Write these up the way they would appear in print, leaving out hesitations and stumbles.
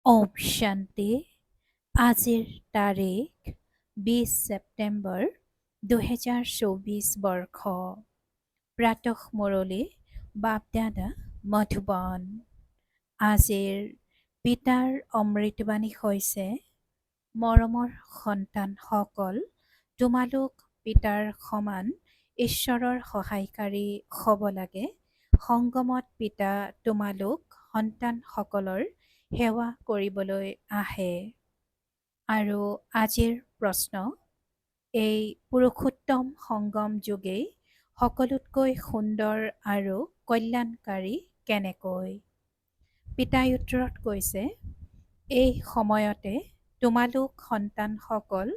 ওম শান্তি। আজিৰ তাৰিখ 20 ছেপ্টেম্বৰ 2024 বৰ্ষ। প্ৰাতঃ মুৰলী বাপদাদা মধুবন। আজিৰ পিতাৰ অমৃতবাণী হৈছে, মৰমৰ সন্তানসকল, তোমালোক পিতাৰ সমান ঈশ্বৰৰ সহায়কাৰী হ'ব লাগে। সংগমত পিতা তোমালোক সন্তানসকলৰ সেৱা কৰিবলৈ আহে। আৰু আজিৰ প্ৰশ্ন, এই পুৰুষোত্তম সংগম যুগেই সকলোতকৈ সুন্দৰ আৰু কল্যাণকাৰী কেনেকৈ? পিতাই উত্তৰত কৈছে, এই সময়তে তোমালোক সন্তানসকল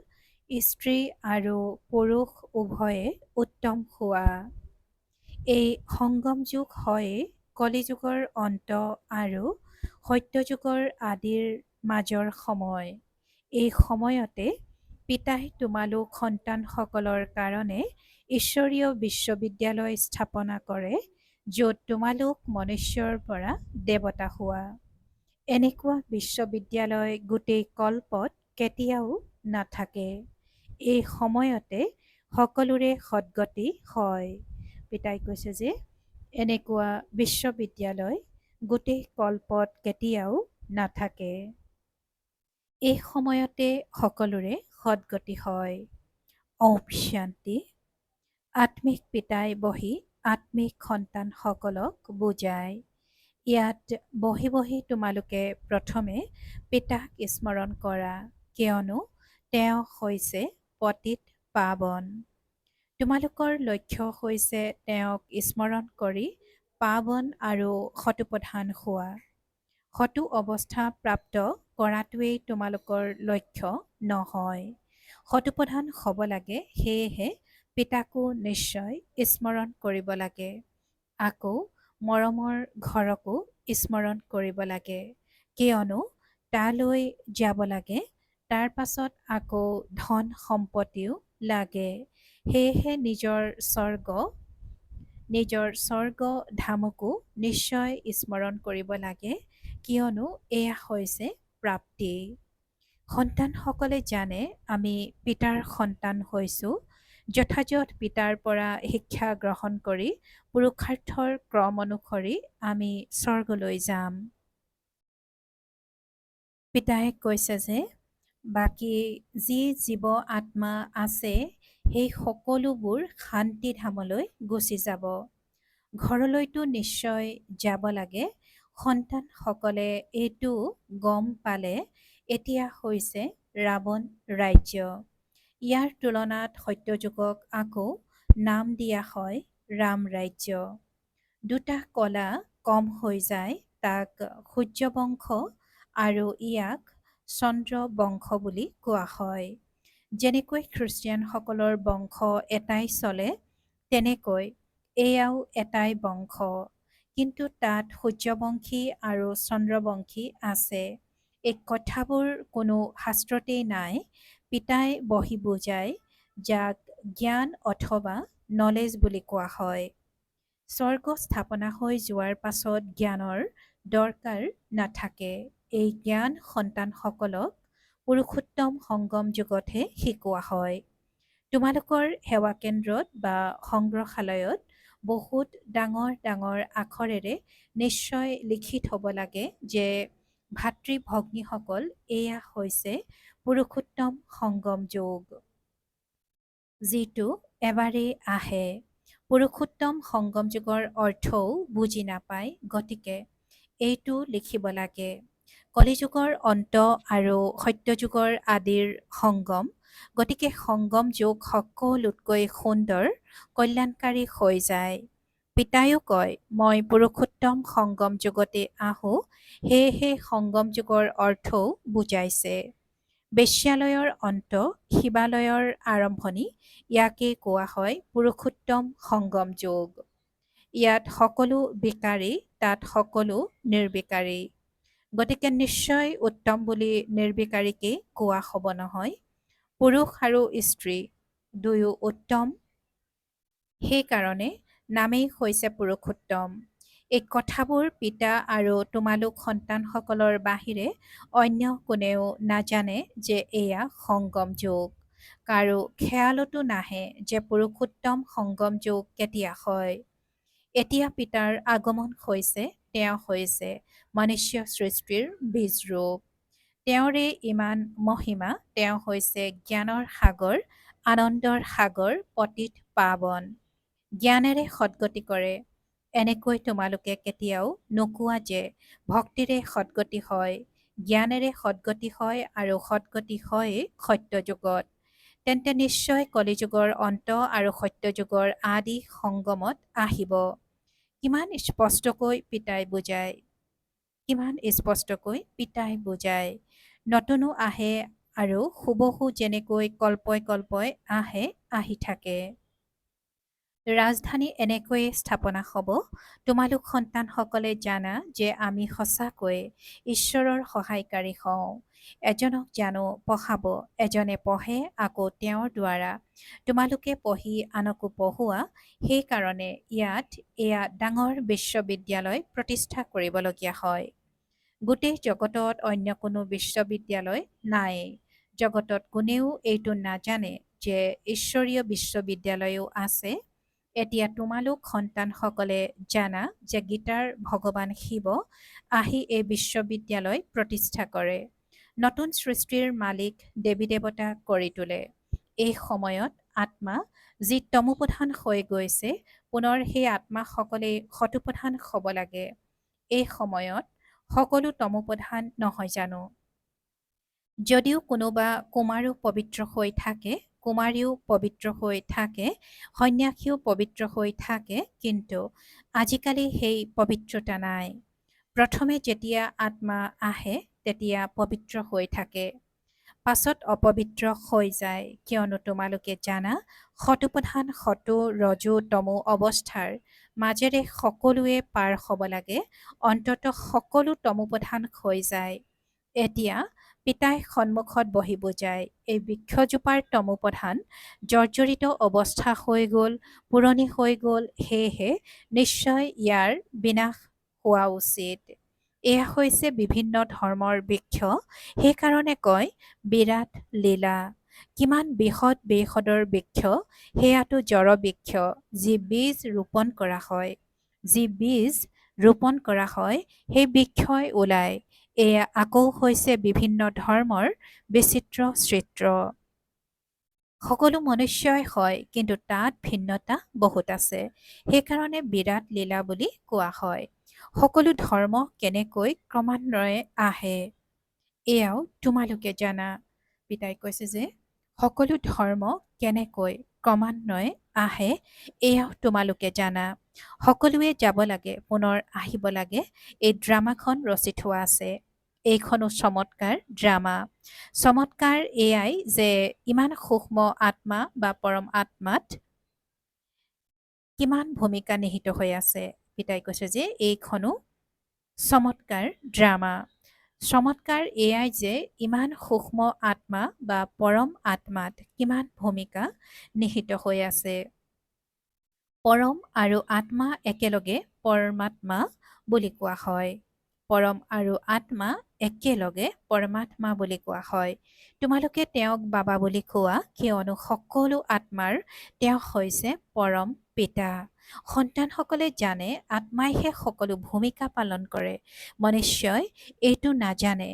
স্ত্ৰী আৰু পুৰুষ উভয়ে উত্তম হোৱা। এই সংগম যুগ হয় কলিযুগৰ অন্ত আৰু সত্যযুগৰ আদিৰ মাজৰ সময়। এই সময়তে পিতাই তোমালোক সন্তানসকলৰ কাৰণে ঈশ্বৰীয় বিশ্ববিদ্যালয় স্থাপনা কৰে, য'ত তোমালোক মনুষ্যৰ পৰা দেৱতা হোৱা। এনেকুৱা বিশ্ববিদ্যালয় গোটেই কল্পত কেতিয়াও নাথাকে। এই সময়তে সকলোৰে সদ্গতি হয়। পিতাই কৈছে যে এনেকুৱা বিশ্ববিদ্যালয় গোটেই কল্পত কেতিয়াও নাথাকে। এই সময়তে সকলোৰে সদ্গতি হয়। ওম শান্তি। আত্মিক পিতাই বহি আত্মিক সন্তানসকলক বুজায়। ইয়াত বহি বহি তোমালোকে প্ৰথমে পিতাক স্মৰণ কৰা, কিয়নো তেওঁ হৈছে পতিত পাৱন। তোমালোকৰ লক্ষ্য হৈছে তেওঁক স্মৰণ কৰি পাৱন আৰু শতপ্ৰধান হোৱা। শতু অৱস্থা প্ৰাপ্ত কৰাটোৱেই তোমালোকৰ লক্ষ্য নহয়। শতপ্ৰধান হ'ব লাগে, সেয়েহে পিতাকো নিশ্চয় স্মৰণ কৰিব লাগে। আকৌ মৰমৰ ঘৰকো স্মৰণ কৰিব লাগে, কিয়নো তালৈ যাব লাগে। তাৰ পাছত আকৌ ধন সম্পত্তিও লাগে। সেয়েহে নিজৰ স্বৰ্গ ধামকো নিশ্চয় স্মৰণ কৰিব লাগে, কিয়নো এয়া হৈছে প্ৰাপ্তি। সন্তানসকলে জানে আমি পিতাৰ সন্তান হৈছোঁ। যথাযথ পিতাৰ পৰা শিক্ষা গ্ৰহণ কৰি পুৰুষাৰ্থৰ ক্ৰম অনুসৰি আমি স্বৰ্গলৈ যাম। পিতাই কৈছে যে বাকী যি জীৱ আত্মা আছে সেই সকলোবোৰ শান্তিধামলৈ গুচি যাব। ঘৰলৈতো নিশ্চয় যাব লাগে। সন্তানসকলে এইটো গম পালে এতিয়া হৈছে ৰাৱণ ৰাজ্য। ইয়াৰ তুলনাত সত্যযুগক আকৌ নাম দিয়া হয় ৰাম ৰাজ্য। দুটা কলা কম হৈ যায়, তাক সূৰ্যবংশ আৰু ইয়াক চন্দ্ৰ বংশ বুলি কোৱা হয়। যেনেকৈ খ্ৰীষ্টিয়ানসকলৰ বংশ এটাই চলে, তেনেকৈ এয়াও এটাই বংশ, কিন্তু তাত সূৰ্যবংশী আৰু চন্দ্ৰবংশী আছে। এই কথাবোৰ কোনো শাস্ত্ৰতেই নাই। পিতাই বহি বুজায়, যাক জ্ঞান অথবা নলেজ বুলি কোৱা হয়। স্বৰ্গ স্থাপনা হৈ যোৱাৰ পাছত জ্ঞানৰ দৰকাৰ নাথাকে। এই জ্ঞান সন্তানসকলক পুৰুষোত্তম সংগম যুগতহে শিকোৱা হয়। তোমালোকৰ সেৱা কেন্দ্ৰত বা সংগ্ৰহালয়ত বহুত ডাঙৰ ডাঙৰ আখৰেৰে নিশ্চয় লিখি থব লাগে যে ভাতৃ ভগ্নীসকল, এয়া হৈছে পুৰুষোত্তম সংগম যুগ, যিটো এবাৰেই আহে। পুৰুষোত্তম সংগম যুগৰ অৰ্থও বুজি নাপায়, গতিকে এইটো লিখিব লাগে। কলিযুগৰ অন্ত আৰু সত্যযুগৰ আদিৰ সংগম, গতিকে সংগম যুগ সকলোতকৈ সুন্দৰ কল্যাণকাৰী হৈ যায়। পিতায়ো কয়, মই পুৰুষোত্তম সংগম যুগতে আহোঁ, সেয়েহে সংগম যুগৰ অৰ্থও বুজাইছে। বেশ্যালয়ৰ অন্ত, শিৱালয়ৰ আৰম্ভণি, ইয়াকে কোৱা হয় পুৰুষোত্তম সংগম যুগ। ইয়াত সকলো বিকাৰী, তাত সকলো নিৰ্বিকাৰী। গতিকে নিশ্চয় উত্তম বুলি নিৰ্বিকাৰীকে কোৱা হ'ব নহয়। পুৰুষ আৰু স্ত্ৰী দুয়ো উত্তম, সেইকাৰণে নামেই হৈছে পুৰুষোত্তম। এই কথাবোৰ পিতা আৰু তোমালোক সন্তানসকলৰ বাহিৰে অন্য কোনেও নাজানে যে এয়া সংগম যুগ। কাৰো খেয়ালতো নাহে যে পুৰুষোত্তম সংগম যুগ কেতিয়া হয়। এতিয়া পিতাৰ আগমন হৈছে, তেওঁ হৈছে মনুষ্য সৃষ্টিৰ বীজৰূপ। তেওঁৰে ইমান মহিমা, তেওঁ হৈছে জ্ঞানৰ সাগৰ, আনন্দৰ সাগৰ, পতিত পাৱন। জ্ঞানেৰে সদ্গতি কৰে। এনেকৈ তোমালোকে কেতিয়াও নোকোৱা যে ভক্তিৰে সদ্গতি হয়। জ্ঞানেৰে সদ্গতি হয় আৰু সদ্গতি হয়েই সত্যযুগত। তেন্তে নিশ্চয় কলিযুগৰ অন্ত আৰু সত্যযুগৰ আদি সংগমত আহিব। কিমান স্পষ্টকৈ পিতাই বুজায়, কিমান স্পষ্টকৈ পিতাই বুজায়। নতুনো আহে আৰু হুবহু যেনেকৈ কল্পই কল্পই আহে, আহি থাকে। ৰাজধানী এনেকৈয়ে স্থাপনা হ'ব। তোমালোক সন্তানসকলে জানা যে আমি সঁচাকৈয়ে ঈশ্বৰৰ সহায়কাৰী হওঁ। এজনক জানো পঢ়াব, এজনে পঢ়ে আকৌ তেওঁৰ দ্বাৰা। তোমালোকে পঢ়ি আনকো পঢ়োৱা। সেইকাৰণে ইয়াত এয়া ডাঙৰ বিশ্ববিদ্যালয় প্ৰতিষ্ঠা কৰিবলগীয়া হয়। গোটেই জগতত অন্য কোনো বিশ্ববিদ্যালয় নাই। জগতত কোনেও এইটো নাজানে যে ঈশ্বৰীয় বিশ্ববিদ্যালয়ো আছে। এতিয়া তোমালোক সন্তানসকলে জানা যে গীতাৰ ভগৱান শিৱ আহি এই বিশ্ববিদ্যালয় প্ৰতিষ্ঠা কৰে। নতুন সৃষ্টিৰ মালিক দেৱী দেৱতা কৰি তোলে। এই সময়ত আত্মা যি তমোপ্ৰধান হৈ গৈছে, পুনৰ সেই আত্মাসকলেই সতোপ্ৰধান হ'ব লাগে। এই সময়ত সকলো তমোপ্ৰধান নহয় জানো? যদিও কোনোবা কুমাৰো পবিত্ৰ হৈ থাকে, কুমাৰীও পবিত্ৰ হৈ থাকে, সন্যাসীও পবিত্ৰ হৈ থাকে, কিন্তু আজিকালি সেই পবিত্ৰতা নাই। প্ৰথমে যেতিয়া আত্মা আহে তেতিয়া পবিত্ৰ হৈ থাকে, পাছত অপবিত্ৰ হৈ যায়। কিয়নো তোমালোকে জানা, সতোপ্ৰধান সতো ৰজো তমো অৱস্থাৰ মাজেৰে সকলোৱে পাৰ হ'ব লাগে, অন্ততঃ সকলো তমোপ্ৰধান হৈ যায়। এতিয়া পিতাই সন্মুখত বহি বুজায়, এই বৃক্ষজোপাৰ তমোপ্ৰধান জৰ্জৰিত অৱস্থা হৈ গ'ল, পুৰণি হৈ গ'ল, সেয়েহে নিশ্চয় ইয়াৰ বিনাশ হোৱা উচিত। এয়া হৈছে বিভিন্ন ধৰ্মৰ বৃক্ষ, সেইকাৰণে কয় বিৰাট লীলা। কিমান বৃহৎ বেসদৰ বৃক্ষ, সেয়াটো জড় বৃক্ষ, যি বীজ ৰোপণ কৰা হয়। যি বীজ ৰোপণ কৰা হয়, সেই বৃক্ষই ওলায়। এয়া আকৌ হৈছে বিভিন্ন ধৰ্মৰ বিচিত্ৰ চিত্ৰ। সকলো মনুষ্যই হয়, কিন্তু তাত ভিন্নতা বহুত আছে। সেইকাৰণে বিৰাট লীলা বুলি কোৱা হয়। সকলো ধৰ্ম কেনেকৈ ক্ৰমান্বয়ে আহে, এয়াও তোমালোকে জানা। পিতাই কৈছে যে সকলো ধৰ্ম কেনেকৈ ক্ৰমান্বয়ে আহে, এয়াও তোমালোকে জানা। সকলোৱে যাব লাগে, পুনৰ আহিব লাগে। এই ড্ৰামাখন ৰচি থোৱা আছে। এইখনো চমৎকাৰ ড্ৰামা। চমৎকাৰ এয়াই যে ইমান সূক্ষ্ম আত্মা বা পৰম আত্মাত কিমান ভূমিকা নিহিত হৈ আছে। পিতাই কৈছে যে এইখনো চমৎকাৰ ড্ৰামা। চমৎকাৰ এয়াই যে ইমান সূক্ষ্ম আত্মা বা পৰম আত্মাত কিমান ভূমিকা নিহিত হৈ আছে। পৰম আৰু আত্মা একেলগে পৰমাত্মা বুলি কোৱা হয়। পৰম আৰু আত্মা একেলগে পৰমাত্মা বুলি কোৱা হয়। তোমালোকে তেওঁক বাবা বুলি কোৱা, কিয়নো সকলো আত্মাৰ তেওঁ হৈছে পৰম পিতা। সন্তানসকলে জানে আত্মাইহে সকলো ভূমিকা পালন কৰে। মনুষ্যই এইটো নাজানে।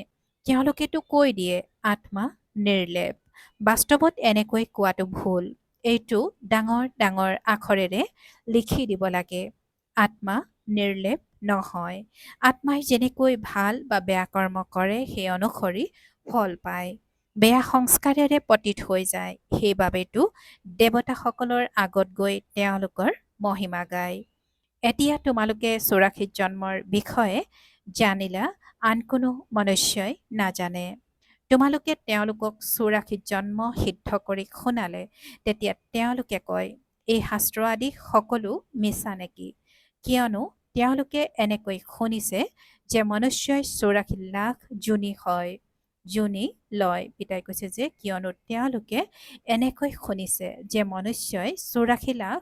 তেওঁলোকেতো কৈ দিয়ে আত্মা নিৰ্লেপ। বাস্তৱত এনেকৈ কোৱাটো ভুল। এইটো ডাঙৰ ডাঙৰ আখৰেৰে লিখি দিব লাগে। আত্মা নিৰ্লেপ নহয়। আত্মাই যেনেকৈ ভাল বা বেয়া কৰ্ম কৰে, সেই অনুসৰি ফল পায়। বেয়া সংস্কাৰেৰে পতিত হৈ যায়, সেইবাবেতো দেৱতাসকলৰ আগত গৈ তেওঁলোকৰ মহিমা গায়। এতিয়া তোমালোকে 84 জন্মৰ বিষয়ে জানিলা, আন কোনো মনুষ্যই নাজানে। তোমালোকে তেওঁলোকক 84 জন্ম সিদ্ধ কৰি শুনালে, তেতিয়া তেওঁলোকে কয়, এই শাস্ত্ৰ আদি সকলো মিছা নেকি? কিয়নো তেওঁলোকে এনেকৈ শুনিছে যে মনুষ্যই 84 লাখ যোনি হয়, যোনি লয়। পিতাই কৈছে যে কিয়নো তেওঁলোকে এনেকৈ শুনিছে যে মনুষ্যই 84 লাখ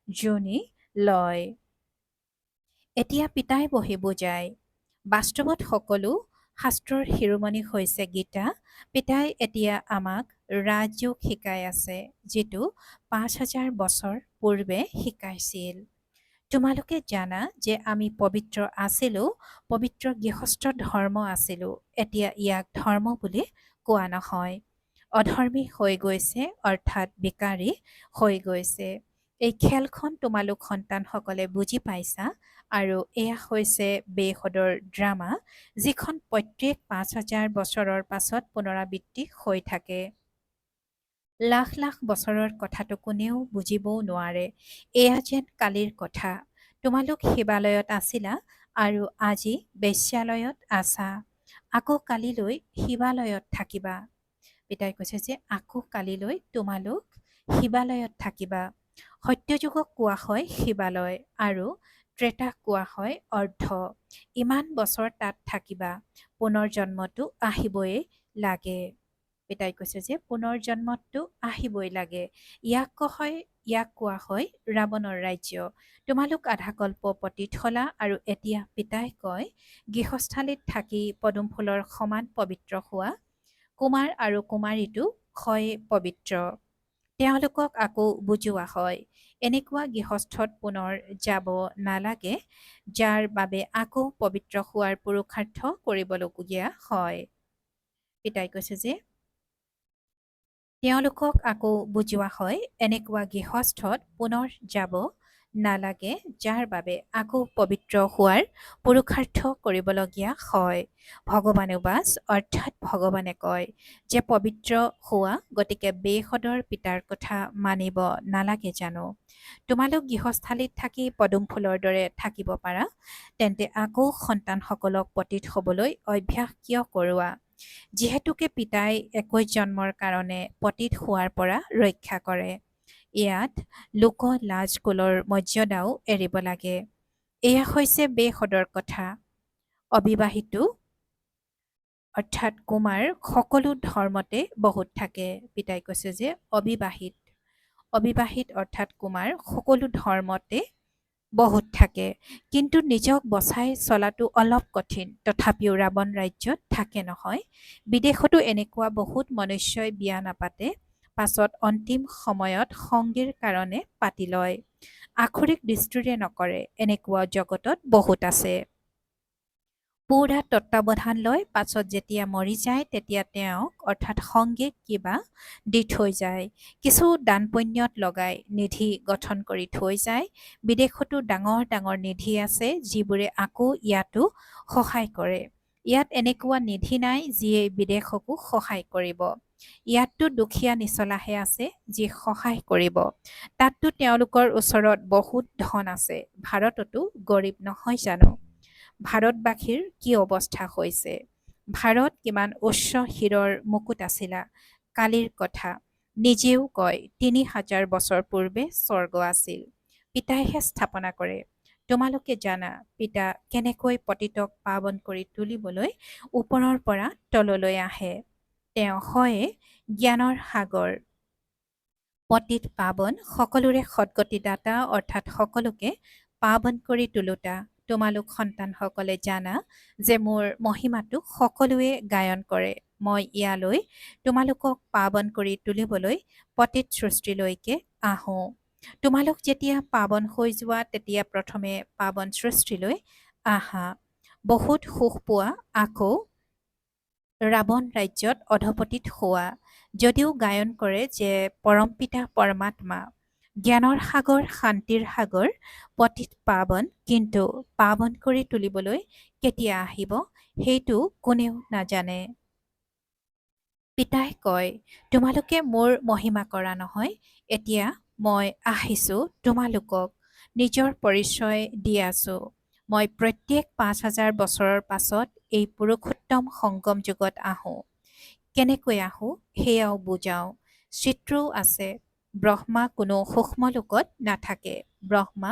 যোনি লয়। এতিয়া পিতাই বহি বুজায়। বাস্তৱত সকলো শাস্ত্ৰৰ শিৰোমণি হৈছে গীতা। পিতাই এতিয়া আমাক ৰাজযোগ শিকাই আছে, যিটো ৫,০০০ বছৰ পূৰ্বে শিকাইছিল। তোমালোকে জানা যে আমি পবিত্ৰ আছিলোঁ, পবিত্ৰ গৃহস্থ ধৰ্ম আছিলোঁ। এতিয়া ইয়াক ধৰ্ম বুলি কোৱা নহয়। অধৰ্মী হৈ গৈছে, অৰ্থাৎ বিকাৰী হৈ গৈছে। এই খেলখন তোমালোক সন্তানসকলে বুজি পাইছা, আৰু এয়া হৈছে বেসদৰ ড্ৰামা, যিখন প্ৰত্যেক ৫,০০০ বছৰৰ পাছত পুনৰাবৃত্তি হৈ থাকে। লাখ লাখ বছৰৰ কথাটো কোনেও বুজিবও নোৱাৰে। এয়া যেন কালিৰ কথা। তোমালোক শিৱালয়ত আছিলা আৰু আজি বেশ্যালয়ত আছা। আকৌ কালিলৈ শিৱালয়ত থাকিবা। পিতাই কৈছে যে আকৌ কালিলৈ তোমালোক শিৱালয়ত থাকিবা। সত্যযুগক কোৱা হয় শিৱালয় আৰু ত্ৰেতাক কোৱা হয় অৰ্ধ। ইমান বছৰ তাত থাকিবা। পুনৰ্জন্মটো আহিবই লাগে। পিতাই কৈছে যে পুনৰ্জন্মটো আহিবই লাগে। ইয়াক কোৱা হয় ৰাৱণৰ ৰাজ্য। তোমালোক আধাকল্প পতিত হলা, আৰু এতিয়া পিতাই কয় গৃহস্থালীত থাকি পদুম ফুলৰ সমান পবিত্ৰ হোৱা। কুমাৰ আৰু কুমাৰীটো ক্ষয় পবিত্ৰ। তেওঁলোকক আকৌ বুজোৱা হয়, এনেকুৱা গৃহস্থত পুনৰ যাব নালাগে, যাৰ বাবে আকৌ পবিত্ৰ হোৱাৰ পুৰুষাৰ্থ কৰিবলগীয়া হয়। পিতাই কৈছে যে তেওঁলোকক আকৌ বুজোৱা হয়, এনেকুৱা গৃহস্থত পুনৰ যাব নালাগে, যাৰ বাবে আকৌ পবিত্ৰ হোৱাৰ পুৰুষাৰ্থ কৰিবলগীয়া হয়। ভগৱানুবাচ, অৰ্থাৎ ভগৱানে কয় যে পবিত্ৰ হোৱা, গতিকে বেসদৰ পিতাৰ কথা মানিব নালাগে জানো? তোমালোক গৃহস্থালীত থাকি পদুম ফুলৰ দৰে থাকিব পাৰা, তেন্তে আকৌ সন্তানসকলক পতিত হ'বলৈ অভ্যাস কিয় কৰোৱা? যিহেতুকে পিতাই ২১ জন্মৰ কাৰণে পতিত হোৱাৰ পৰা ৰক্ষা কৰে। ইয়াত লোক লাজ কুলৰ মৰ্যাদাও এৰিব লাগে। এয়া হৈছে বেসদৰ কথা। অবিবাহিত অৰ্থাৎ কুমাৰ সকলো ধৰ্মতে বহুত থাকে। পিতাই কৈছে যে অবিবাহিত অৰ্থাৎ কুমাৰ সকলো ধৰ্মতে বহুত থাকে, কিন্তু নিজক বচাই চলাটো অলপ কঠিন। তথাপিও ৰাৱণ ৰাজ্যত থাকে নহয়। বিদেশতো এনেকুৱা বহুত মনুষ্যই বিয়া নাপাতে, পাছত অন্তিম সময়ত সংগীৰ কাৰণে পাতি লয়। আখৰিক দৃষ্টিৰে নকৰে, এনেকুৱা জগতত বহুত আছে। পুৰা তত্বাৱধান লয়, পাছত যেতিয়া মৰি যায় তেতিয়া তেওঁক অৰ্থাৎ সংগীক কিবা দি থৈ যায়। কিছু দান পুণ্যত লগাই নিধি গঠন কৰি থৈ যায়। বিদেশতো ডাঙৰ ডাঙৰ নিধি আছে, যিবোৰে আকৌ ইয়াতো সহায় কৰে। ইয়াত এনেকুৱা নিধি নাই যিয়ে বিদেশকো সহায় কৰিব। ইয়াততো দুখীয়া নিচলাহে আছে, যি সহায় কৰিব। তাততো তেওঁলোকৰ ওচৰত বহুত ধন আছে। ভাৰততো গৰীব নহয় জানো? ভাৰতবাসীৰ কি অৱস্থা হৈছে? ভাৰত কিমান উচ্চ শিৰৰ মুকুট আছিলা। কালিৰ কথা নিজেও কয় ৩,০০০ বছৰ পূৰ্বে স্বৰ্গ আছিল। পিতাইহে স্থাপনা কৰে। তোমালোকে জানা পিতা কেনেকৈ পতিতক পাৱন কৰি তুলিবলৈ ওপৰৰ পৰা তললৈ আহে। তেওঁ হয় জ্ঞানৰ সাগৰ, পতিত পাৱন, সকলোৰে সদ্গতিদাতা, অৰ্থাৎ সকলোকে পাৱন কৰি তোলোতা। তোমালোক সন্তানসকলে জানা যে মোৰ মহিমাটো সকলোৱে গায়ন কৰে। মই ইয়ালৈ তোমালোকক পাৱন কৰি তুলিবলৈ পতিত সৃষ্টিলৈকে আহোঁ। তোমালোক যেতিয়া পাৱন হৈ যোৱা, তেতিয়া প্ৰথমে পাৱন সৃষ্টিলৈ আহা। বহুত সুখ পোৱা, আকৌ ৰাৱণ ৰাজ্যত অধপতিত হোৱা। যদিও গায়ন কৰে যে পৰমপিতা পৰমাত্মা জ্ঞানৰ সাগৰ, শান্তিৰ সাগৰ, পতিত পাৱন, কিন্তু পাৱন কৰি তুলিবলৈ কেতিয়া আহিব সেইটো কোনেও নাজানে। পিতাই কয় তোমালোকে মোৰ মহিমা কৰা নহয়। এতিয়া মই আহিছো, তোমালোকক নিজৰ পৰিচয় দি আছো। মই প্ৰত্যেক ৫,০০০ বছৰৰ পাছত এই পুৰুষোত্তম সংগম যুগত আহোঁ। কেনেকৈ আহোঁ সেয়াও বুজাওঁ। চিত্ৰও আছে। ব্ৰহ্মা কোনো সূক্ষ্ম লোকত নাথাকে। ব্ৰহ্মা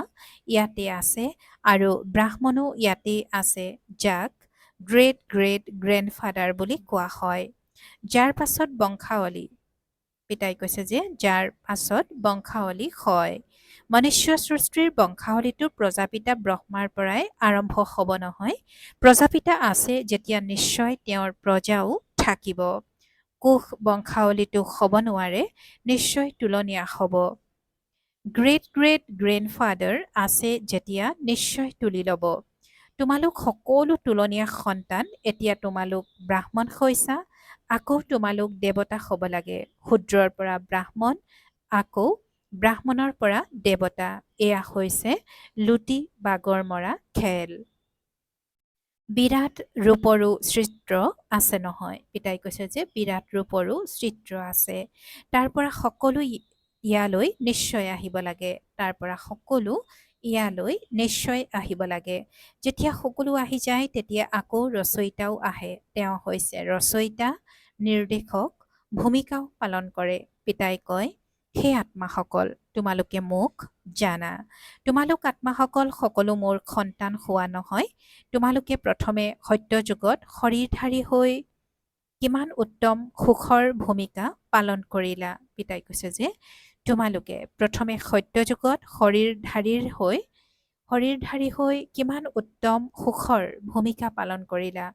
ইয়াতে আছে, আৰু ব্ৰাহ্মণো ইয়াতে আছে, যাক গ্ৰেট গ্ৰেট গ্ৰেণ্ডফাদাৰ বুলি কোৱা হয়। যাৰ পাছত বংশাৱলী, পিতাই কৈছে যে যাৰ পাছত বংশাৱলী হয়। মনুষ্য সৃষ্টিৰ বংশাৱলীটো প্ৰজাপিতা ব্ৰহ্মাৰ পৰাই আৰম্ভ হ'ব নহয়। প্ৰজাপিতা আছে যেতিয়া নিশ্চয় তেওঁৰ প্ৰজাও থাকিব। কোষ বংশাৱলীটো হ'ব নোৱাৰে, নিশ্চয় তুলনীয়া হ'ব। গ্ৰেট গ্ৰেট গ্ৰেণ্ডফাদাৰ আছে যেতিয়া নিশ্চয় তুলি ল'ব। তোমালোক সকলো তুলনীয়া সন্তান। এতিয়া তোমালোক ব্ৰাহ্মণ হৈছা, আকৌ তোমালোক দেৱতা হ'ব লাগে। শূদ্ৰৰ পৰা ব্ৰাহ্মণ, আকৌ ব্ৰাহ্মণৰ পৰা দেৱতা। এয়া হৈছে লুটি বাগৰ মৰা খেল। বিৰাট ৰূপৰো চিত্ৰ আছে নহয়। পিতাই কৈছে যে বিৰাট ৰূপৰো চিত্ৰ আছে। তাৰ পৰা সকলো ইয়ালৈ নিশ্চয় আহিব লাগে। তাৰ পৰা সকলো ইয়ালৈ নিশ্চয় আহিব লাগে। যেতিয়া সকলো আহি যায় তেতিয়া আকৌ ৰচয়িতাও আহে। তেওঁ হৈছে ৰচয়িতা, নিৰ্দেশক, ভূমিকাও পালন কৰে। পিতাই কয়, হে আত্মাসকল, তোমালোকে মোক জানা। তোমালোক আত্মাসকল সকলো মোৰ সন্তান হোৱা নহয়। তোমালোকে প্ৰথমে সত্যযুগত শৰীৰধাৰী হৈ কিমান উত্তম সুখৰ ভূমিকা পালন কৰিলা। পিতাই কৈছে যে তোমালোকে প্ৰথমে সত্যযুগত শৰীৰধাৰী হৈ কিমান উত্তম সুখৰ ভূমিকা পালন কৰিলা।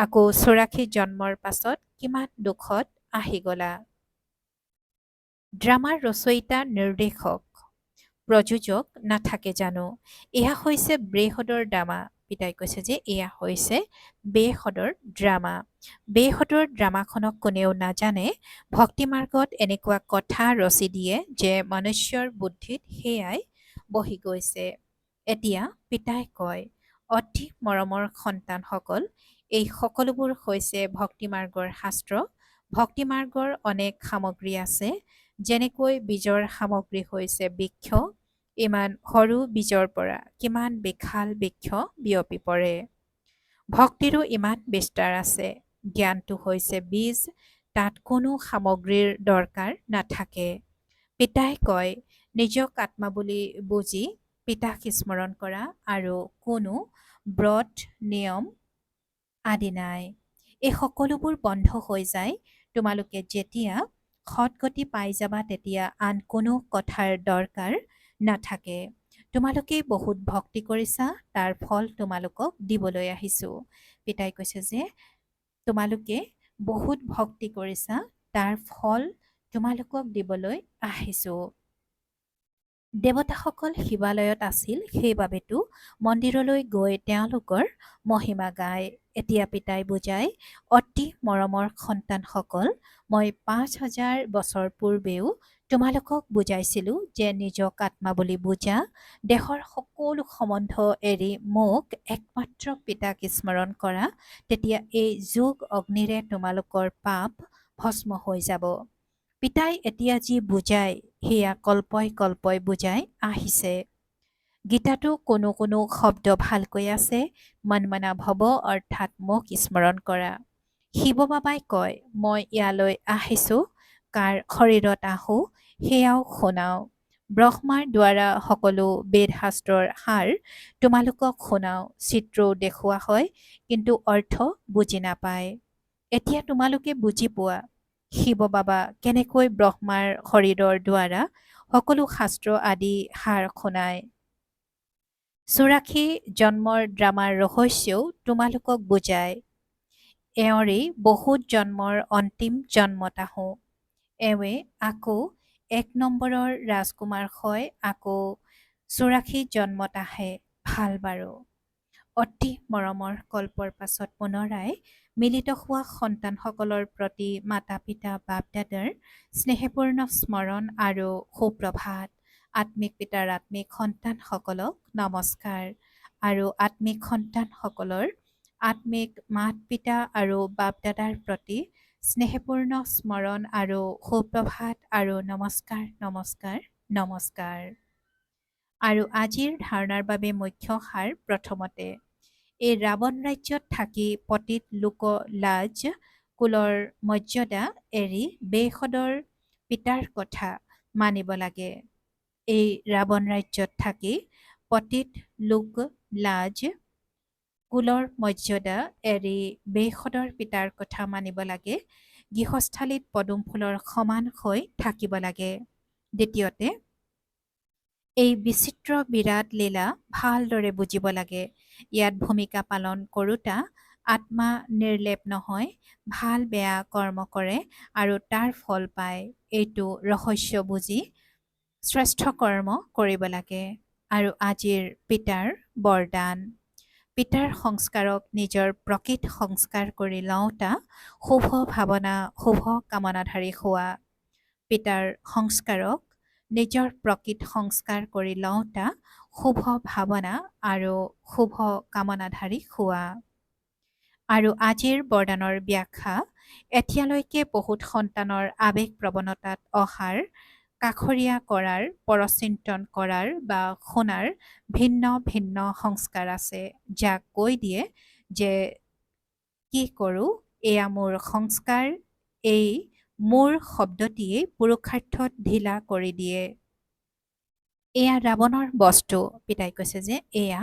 আকৌ 84 জন্মৰ পাছত কিমান দুখত আহি গলা। ড্ৰামাৰ ৰচয়িতা, নিৰ্দেশক, প্ৰযোজক নাথাকে জানো? এয়া হৈছে বেহদৰ ড্ৰামা। পিতাই কৈছে যে এয়া হৈছে বেহদৰ ড্ৰামা। বেহদৰ ড্ৰামাখনক কোনেও নাজানে। ভক্তিমাৰ্গত এনেকুৱা কথা ৰচি দিয়ে যে মনুষ্যৰ বুদ্ধিত সেয়াই বহি গৈছে। এতিয়া পিতাই কয়, অতি মৰমৰ সন্তানসকল, এই সকলোবোৰ হৈছে ভক্তিমাৰ্গৰ শাস্ত্ৰ। ভক্তিমাৰ্গৰ অনেক সামগ্ৰী আছে। যেনেকৈ বীজৰ সামগ্ৰী হৈছে বৃক্ষ। ইমান সৰু বীজৰ পৰা কিমান বিশাল বৃক্ষ বিয়পি পৰে। ভক্তিৰো ইমান বিস্তাৰ আছে। জ্ঞানটো হৈছে বীজ, তাত কোনো সামগ্ৰীৰ দৰকাৰ নাথাকে। পিতাই কয়, নিজক আত্মা বুলি বুজি পিতাক স্মৰণ কৰা আৰু কোনো ব্ৰত নিয়ম আদি নাই। এই সকলোবোৰ বন্ধ হৈ যায়। তোমালোকে যেতিয়া সৎগতি পাই যাবা তেতিয়া আন কোনো কথাৰ দৰকাৰ নাথাকে। তোমালোকে বহুত ভক্তি কৰিছা, তাৰ ফল তোমালোকক দিবলৈ আহিছোঁ। পিতাই কৈছে যে তোমালোকে বহুত ভক্তি কৰিছা, তাৰ ফল তোমালোকক দিবলৈ আহিছোঁ। দেৱতাসকল শিৱালয়ত আছিল, সেইবাবেতো মন্দিৰলৈ গৈ তেওঁলোকৰ মহিমা গায়। এতিয়া পিতাই বুজায়, অতি মৰমৰ সন্তানসকল, মই 5000 বছৰ পূৰ্বেও তোমালোকক বুজাইছিলোঁ যে নিজক আত্মা বুলি বুজা। দেহৰ সকলো সম্বন্ধ এৰি মোক একমাত্ৰ পিতাক স্মৰণ কৰা। তেতিয়া এই যোগ অগ্নিৰে তোমালোকৰ পাপ ভস্ম হৈ যাব। পিতাই এতিয়া যি বুজায় সেয়া কল্পই কল্পই বুজাই আহিছে। গীতাতো কোনো কোনো শব্দ ভালকৈ আছে। মনমনা ভৱ অৰ্থাৎ মোক স্মৰণ কৰা। শিৱ বাবাই কয়, মই ইয়ালৈ আহিছোঁ, কাৰ শৰীৰত আহোঁ সেয়াও শুনাওঁ। ব্ৰহ্মাৰ দ্বাৰা সকলো বেদ শাস্ত্ৰৰ সাৰ তোমালোকক শুনাওঁ। চিত্ৰও দেখুওৱা হয়, কিন্তু অৰ্থ বুজি নাপায়। এতিয়া তোমালোকে বুজি পোৱা শিৱ বাবা কেনেকৈ ব্ৰহ্মাৰ শৰীৰৰ দ্বাৰা সকলো শাস্ত্ৰ আদি সাৰ শুনায়। 84 জন্মৰ ড্ৰামাৰ ৰহস্যও তোমালোকক বুজায়। এওঁৰেই বহুত জন্মৰ অন্তিম জন্মত আহোঁ। এওঁৱে আকৌ 1 নম্বৰৰ ৰাজকুমাৰ হয়, আকৌ 84 জন্মত আহে। ভাল বাৰু। অতি মৰমৰ কল্পৰ পাছত পুনৰাই মিলিত হোৱা সন্তানসকলৰ প্ৰতি মাতা পিতা বাপ দাদাৰ স্নেহপূৰ্ণ স্মৰণ আৰু সুপ্ৰভাত। আত্মিক পিতাৰ আত্মিক সন্তানসকলক নমস্কাৰ আৰু আত্মিক সন্তানসকলৰ আত্মিক মাত পিতা আৰু বাপ দাদাৰ প্ৰতি স্নেহপূৰ্ণ স্মৰণ আৰু সুপ্ৰভাত আৰু নমস্কাৰ নমস্কাৰ নমস্কাৰ। আৰু আজিৰ ধাৰণাৰ বাবে মুখ্য সাৰ প্ৰথমতে, এই ৰাৱণ ৰাজ্যত থাকি পতিত লোক লাজ কুলৰ মৰ্যাদা এৰি বেহদৰ পিতাৰ কথা মানিব লাগে। এই ৰাৱণ ৰাজ্যত থাকি পতিত লোক লাজ কুলৰ মৰ্যাদা এৰি বেহদৰ পিতাৰ কথা মানিব লাগে। গৃহস্থালীত পদুম ফুলৰ সমান হৈ থাকিব লাগে। দ্বিতীয়তে, এই বিচিত্ৰ বিৰাট লীলা ভালদৰে বুজিব লাগে। ইয়াত ভূমিকা পালন কৰোঁতা আত্মা নিৰ্লেপ নহয়, ভাল বেয়া কৰ্ম কৰে আৰু তাৰ ফল পায়। এইটো ৰহস্য বুজি শ্ৰেষ্ঠ কৰ্ম কৰিব লাগে। আৰু আজিৰ পিতাৰ বৰদান। পিতাৰ সংস্কাৰক নিজৰ প্ৰকৃত সংস্কাৰ কৰি লওঁতা শুভ ভাৱনা শুভ কামনাধাৰী হোৱা। পিতাৰ সংস্কাৰক নিজৰ প্ৰকৃত সংস্কাৰ কৰি লওঁতা শুভ ভাৱনা আৰু শুভ কামনাধাৰী হোৱা। আৰু আজিৰ বৰদানৰ ব্যাখ্যা এতিয়ালৈকে বহুত সন্তানৰ আৱেগ প্ৰৱণতাত অহাৰ, কাষৰীয়া কৰাৰ, পৰচিন্তন কৰাৰ বা শুনাৰ ভিন্ন ভিন্ন সংস্কাৰ আছে, যাক কৈ দিয়ে যে কি কৰোঁ, এয়া মোৰ সংস্কাৰ, এই মোৰ শব্দটিয়ে পুৰুষাৰ্থত ঢিলা কৰি দিয়ে। এয়া ৰাৱণৰ বস্তু। পিতাই কৈছে যে এয়া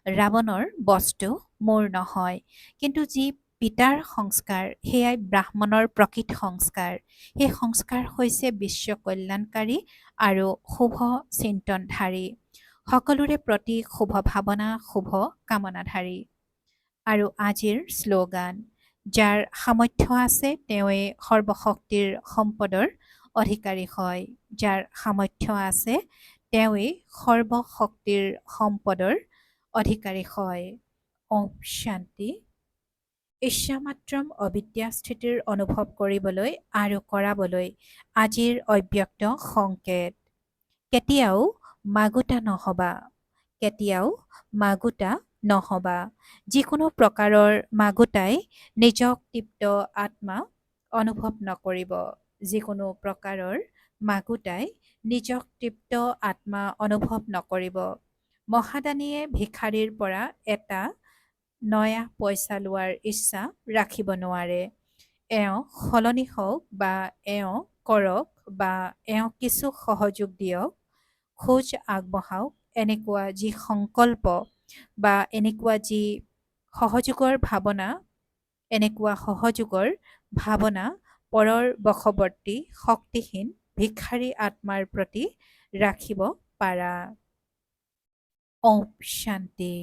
ৰাৱণৰ বস্তু, মোৰ নহয়। কিন্তু যি পিতাৰ সংস্কাৰ, সেয়াই ব্ৰাহ্মণৰ প্ৰকৃত সংস্কাৰ। সেই সংস্কাৰ হৈছে বিশ্ব কল্যাণকাৰী আৰু শুভ চিন্তনধাৰী, সকলোৰে প্ৰতি শুভ ভাৱনা শুভ কামনাধাৰী। আৰু আজিৰ শ্লোগান, যাৰ সামৰ্থ্য আছে তেওঁৱে সৰ্বশক্তিৰ সম্পদৰ অধিকাৰী হয়। যাৰ সামৰ্থ্য আছে তেওঁৱেই সৰ্বশক্তিৰ সম্পদৰ অধিকাৰী হয়। ওম শান্তি। ইচ্ছামাত্ৰম অবিদ্যা স্থিতিৰ অনুভৱ কৰিবলৈ আৰু কৰাবলৈ আজিৰ অব্যক্ত সংকেত। কেতিয়াও মাগোতা নহবা, কেতিয়াও মাগোতা নহবা। যিকোনো প্ৰকাৰৰ মাগোতাই নিজক তৃপ্ত আত্মা অনুভৱ নকৰিব। যিকোনো প্ৰকাৰৰ মাগোতাই নিজক তৃপ্ত আত্মা অনুভৱ নকৰিব। মহাদানীয়ে ভিক্ষাৰীৰ পৰা এটা নয়া পইচা লোৱাৰ ইচ্ছা ৰাখিব নোৱাৰে। এওঁ সলনি হওক বা এওঁ কৰক বা এওঁ কিছু সহযোগ দিয়ক, খোজ আগবঢ়াওক, এনেকুৱা যি সংকল্প বা এনেকুৱা যি সহযোগৰ ভাৱনা, এনেকুৱা সহযোগৰ ভাৱনা পৰৰ বশৱৰ্তী শক্তিহীন ভিক্ষাৰী আত্মাৰ প্ৰতি ৰাখিব পাৰা। ওম শান্তি।